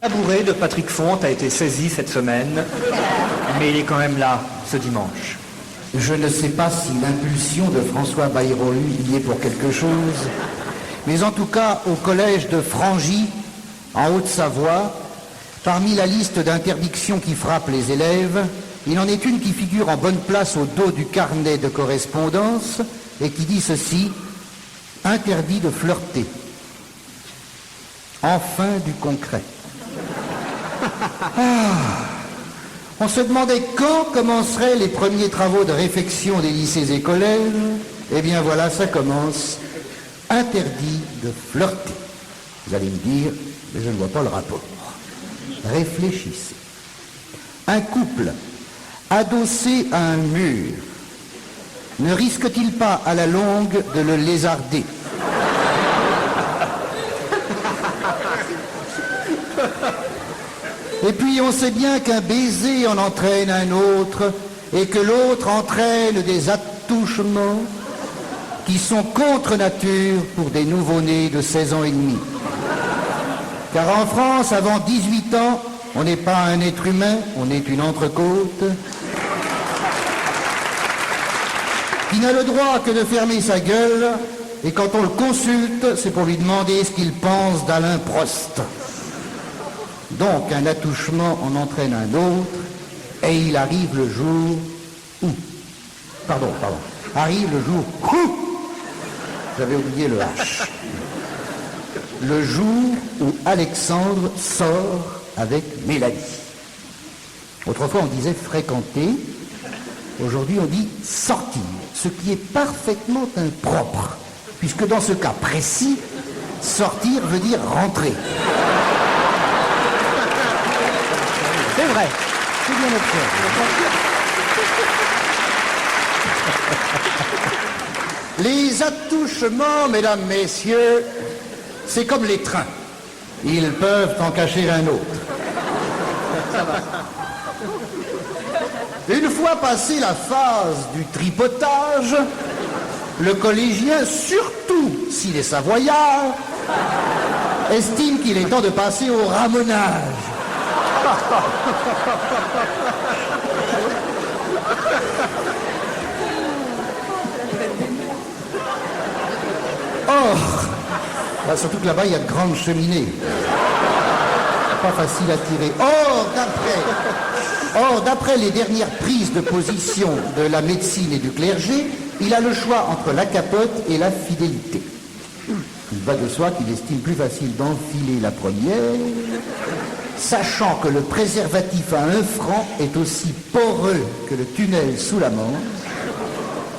Le tabouret de Patrick Fonte a été saisi cette semaine, mais il est quand même là ce dimanche. Je ne sais pas si l'impulsion de François Bayrou y est pour quelque chose, mais en tout cas, au collège de Frangy, en Haute-Savoie, parmi la liste d'interdictions qui frappent les élèves, il en est une qui figure en bonne place au dos du carnet de correspondance et qui dit ceci: interdit de flirter. Enfin du concret. On se demandait quand commenceraient les premiers travaux de réfection des lycées et collèges. Eh bien voilà, ça commence. Interdit de flirter. Vous allez me dire, mais je ne vois pas le rapport. Réfléchissez. Un couple adossé à un mur ne risque-t-il pas à la longue de le lézarder? Et puis on sait bien qu'un baiser en entraîne un autre et que l'autre entraîne des attouchements qui sont contre nature pour des nouveau-nés de 16 ans et demi. Car en France, avant 18 ans, on n'est pas un être humain, on est une entrecôte qui n'a le droit que de fermer sa gueule, et quand on le consulte, c'est pour lui demander ce qu'il pense d'Alain Prost. Donc un attouchement en entraîne un autre, et il arrive le jour où. Arrive le jour où. J'avais oublié le H. Le jour où Alexandre sort avec Mélanie. Autrefois on disait fréquenter, aujourd'hui on dit sortir, ce qui est parfaitement impropre, puisque dans ce cas précis, sortir veut dire rentrer. C'est vrai, c'est bien observé. Les attouchements, mesdames, messieurs, c'est comme les trains. Ils peuvent en cacher un autre. Une fois passée la phase du tripotage, le collégien, surtout s'il est savoyard, estime qu'il est temps de passer au ramonage. Or, surtout que là-bas, il y a de grandes cheminées. Pas facile à tirer. Or, d'après les dernières prises de position de la médecine et du clergé, il a le choix entre la capote et la fidélité. Il va de soi qu'il estime plus facile d'enfiler la première, sachant que le préservatif à 1 franc est aussi poreux que le tunnel sous la Manche.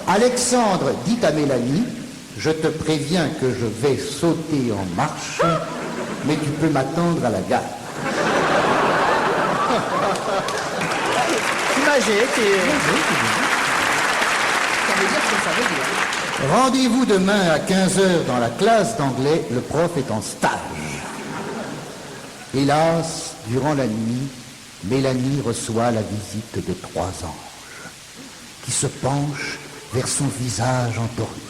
Alexandre dit à Mélanie: je te préviens que je vais sauter en marche, mais tu peux m'attendre à la gare. C'est magique et... Ça veut dire ce que ça veut dire. Rendez-vous demain à 15h dans la classe d'anglais, le prof est en stage. Hélas, durant la nuit, Mélanie reçoit la visite de 3 anges qui se penchent vers son visage entorni.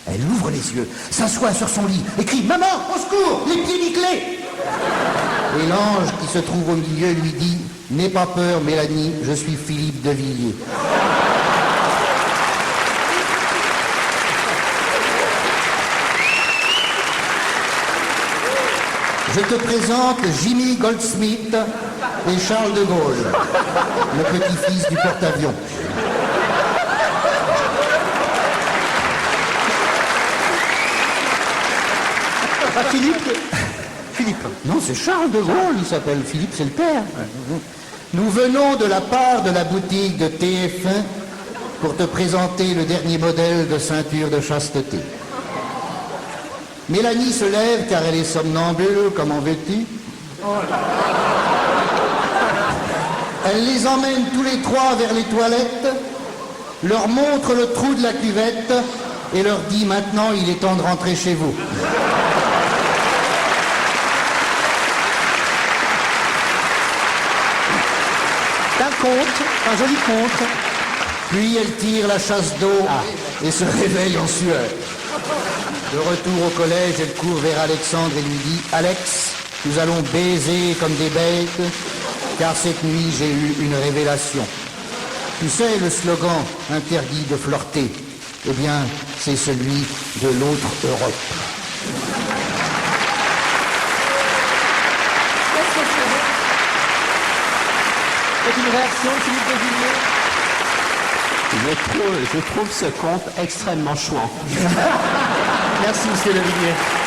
Elle ouvre les yeux, s'assoit sur son lit et crie: maman, au secours, les pieds nickelés! Et l'ange qui se trouve au milieu lui dit: n'aie pas peur, Mélanie, je suis Philippe de Villiers. Je te présente Jimmy Goldsmith et Charles de Gaulle, le petit-fils du porte-avions. Ah, Philippe. Non, c'est Charles de Gaulle, il s'appelle Philippe, c'est le père. Nous venons de la part de la boutique de TF1 pour te présenter le dernier modèle de ceinture de chasteté. Mélanie se lève car elle est somnambule, comment veux-tu? Elle les emmène tous les 3 vers les toilettes, leur montre le trou de la cuvette et leur dit: maintenant il est temps de rentrer chez vous. Un joli conte. Puis elle tire la chasse d'eau et se réveille en sueur. De retour au collège, elle court vers Alexandre et lui dit: Alex, Nous allons baiser comme des bêtes, car cette nuit j'ai eu une révélation. Tu sais, le slogan « interdit de flirter », eh bien, c'est celui de l'autre Europe. Qu'est-ce que c'est une réaction, Philippe de Villiers? Je trouve ce conte extrêmement chouant. Merci, monsieur Levilliers.